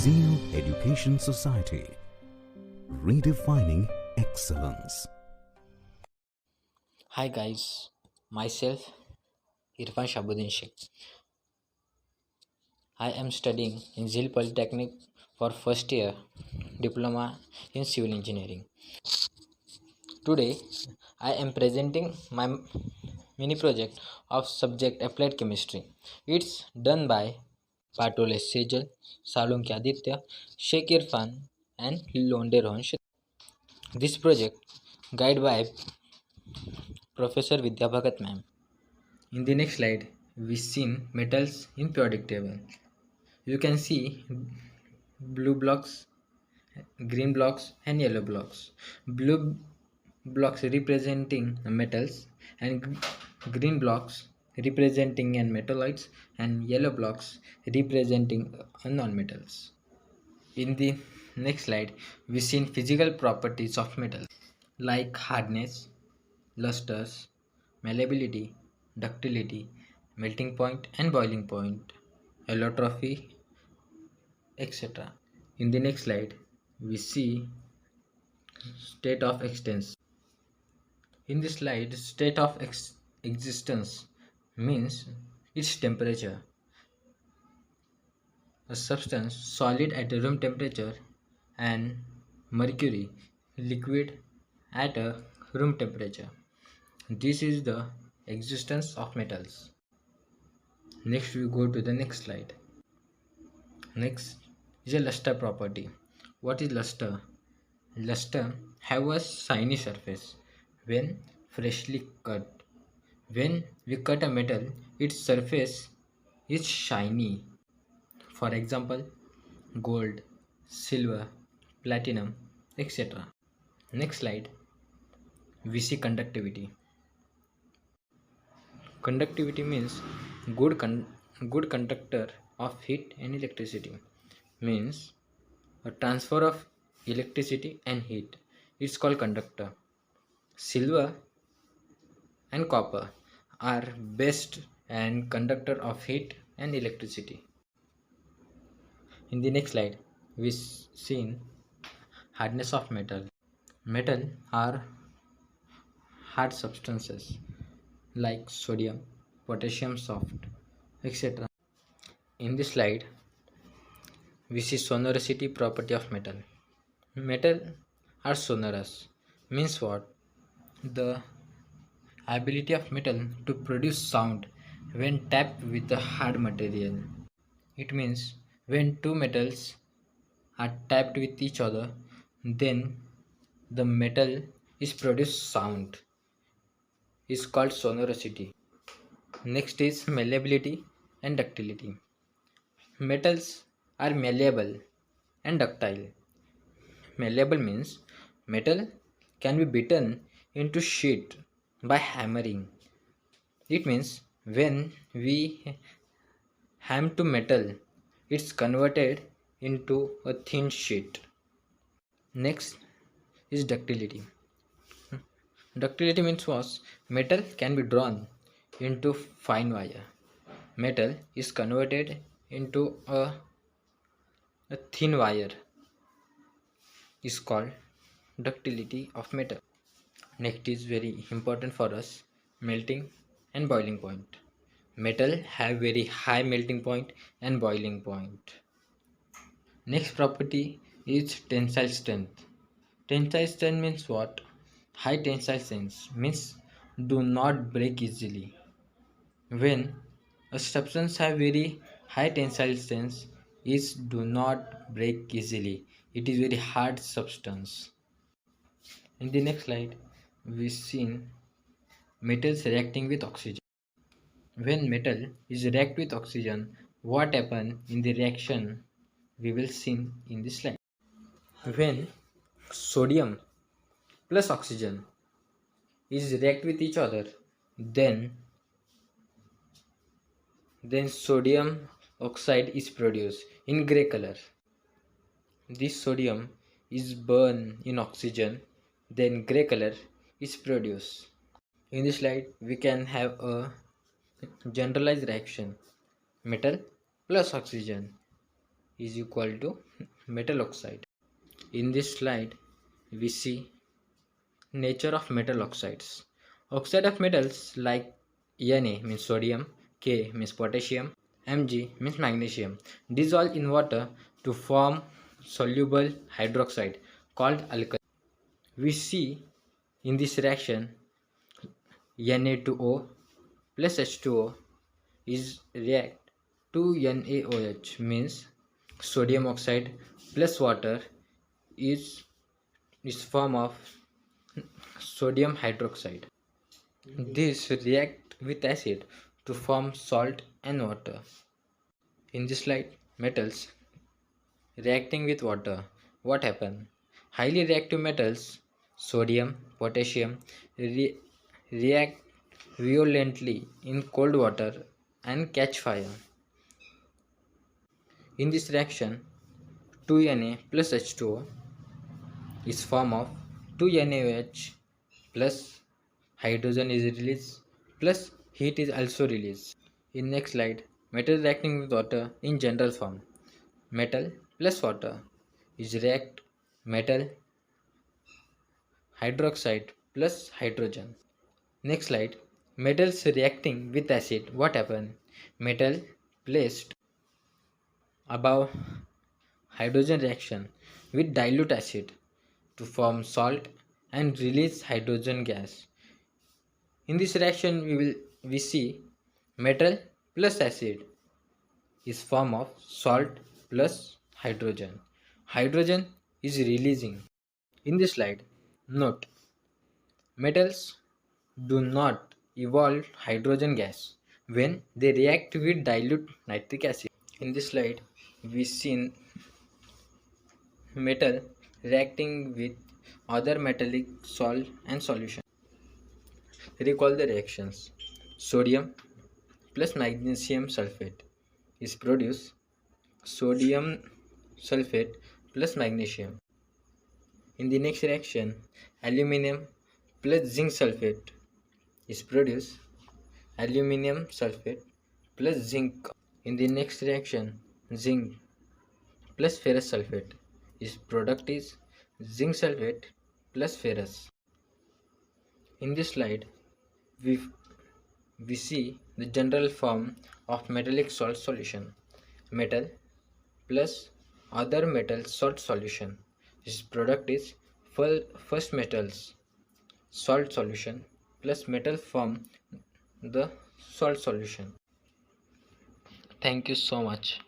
Zeal Education Society, redefining excellence. Hi guys, myself Irfan Shabuddin Sheikh. I am studying in Zeal Polytechnic for first year diploma in civil engineering. Today I am presenting my mini project of subject applied chemistry. It's done by Patole Sejal, Salunki Aditya, Sheikh Irfan and Londe Rohan. This project guided by Professor Vidya Bhagat ma'am. In the next slide, we seen metals in periodic table. You can see blue blocks, green blocks and yellow blocks. Blue blocks representing metals and green blocks representing metalloids and yellow blocks representing non-metals. In the next slide, we seen physical properties of metals like hardness, lusters, malleability, ductility, melting point and boiling point, allotrophy, etc. In the next slide, we see state of existence. In this slide, state of existence means its temperature. A substance solid at room temperature and mercury liquid at a room temperature. This is the existence of metals. Next we go to the next slide. Next is a luster property. What is luster? Luster have a shiny surface when freshly cut. When we cut a metal, its surface is shiny. For example, gold, silver, platinum, etc. Next slide, we see conductivity. Conductivity means good conductor of heat and electricity. Means a transfer of electricity and heat. It's called conductor. Silver and copper are best and conductor of heat and electricity. In the next slide, we seen hardness of metal. Metal are hard substances like sodium, potassium soft, etc. In this slide, we see sonority property of metal. Metal are sonorous. Means what? The ability of metal to produce sound when tapped with a hard material. It means when two metals are tapped with each other, then the metal is produced sound. Is called sonority. Next is malleability and ductility. Metals are malleable and ductile. Malleable means metal can be beaten into sheet by hammering. It means when we hammer to metal, it's converted into a thin sheet. Next is ductility. Ductility means what? Metal can be drawn into fine wire. Metal is converted into a thin wire is called ductility of metal. Next is very important for us, melting and boiling point. Metal have very high melting point and boiling point. Next property is tensile strength. Tensile strength means what? High tensile strength means do not break easily. When a substance have very high tensile strength, it do not break easily. It is very hard substance. In the next slide, we seen metals reacting with oxygen. When metal is react with oxygen, what happen in the reaction we will see in this slide. When sodium plus oxygen is react with each other, then sodium oxide is produced in gray color. This sodium is burned in oxygen, then gray color is produced. In this slide, we can have a generalized reaction. Metal plus oxygen is equal to metal oxide. In this slide, we see nature of metal oxides. Oxide of metals like Na means sodium, K means potassium, Mg means magnesium dissolve in water to form soluble hydroxide called alkali. We see in this reaction Na2O plus H2O is react to NaOH means sodium oxide plus water is form of sodium hydroxide. This react with acid to form salt and water. In this slide, metals reacting with water. What happen? Highly reactive metals, sodium, potassium, react violently in cold water and catch fire. In this reaction, 2Na plus H2O is form of 2NaOH plus hydrogen is released plus heat is also released. In next slide, metal reacting with water in general form. Metal plus water is react metal hydroxide plus hydrogen. Next slide, metals reacting with acid. What happen? Metal placed above hydrogen reaction with dilute acid to form salt and release hydrogen gas. In this reaction we see metal plus acid is form of salt plus hydrogen. Hydrogen is releasing. In this slide, note metals do not evolve hydrogen gas when they react with dilute nitric acid. In this slide, we see metal reacting with other metallic salt and solution. Recall the reactions. Sodium plus magnesium sulfate is produced sodium sulfate plus magnesium. In the next reaction, aluminum plus zinc sulfate is produced aluminum sulfate plus zinc. In the next reaction, zinc plus ferrous sulfate is product is zinc sulfate plus ferrous. In this slide, we see the general form of metallic salt solution. Metal plus other metal salt solution. This product is first metals salt solution plus metal form the salt solution. Thank you so much.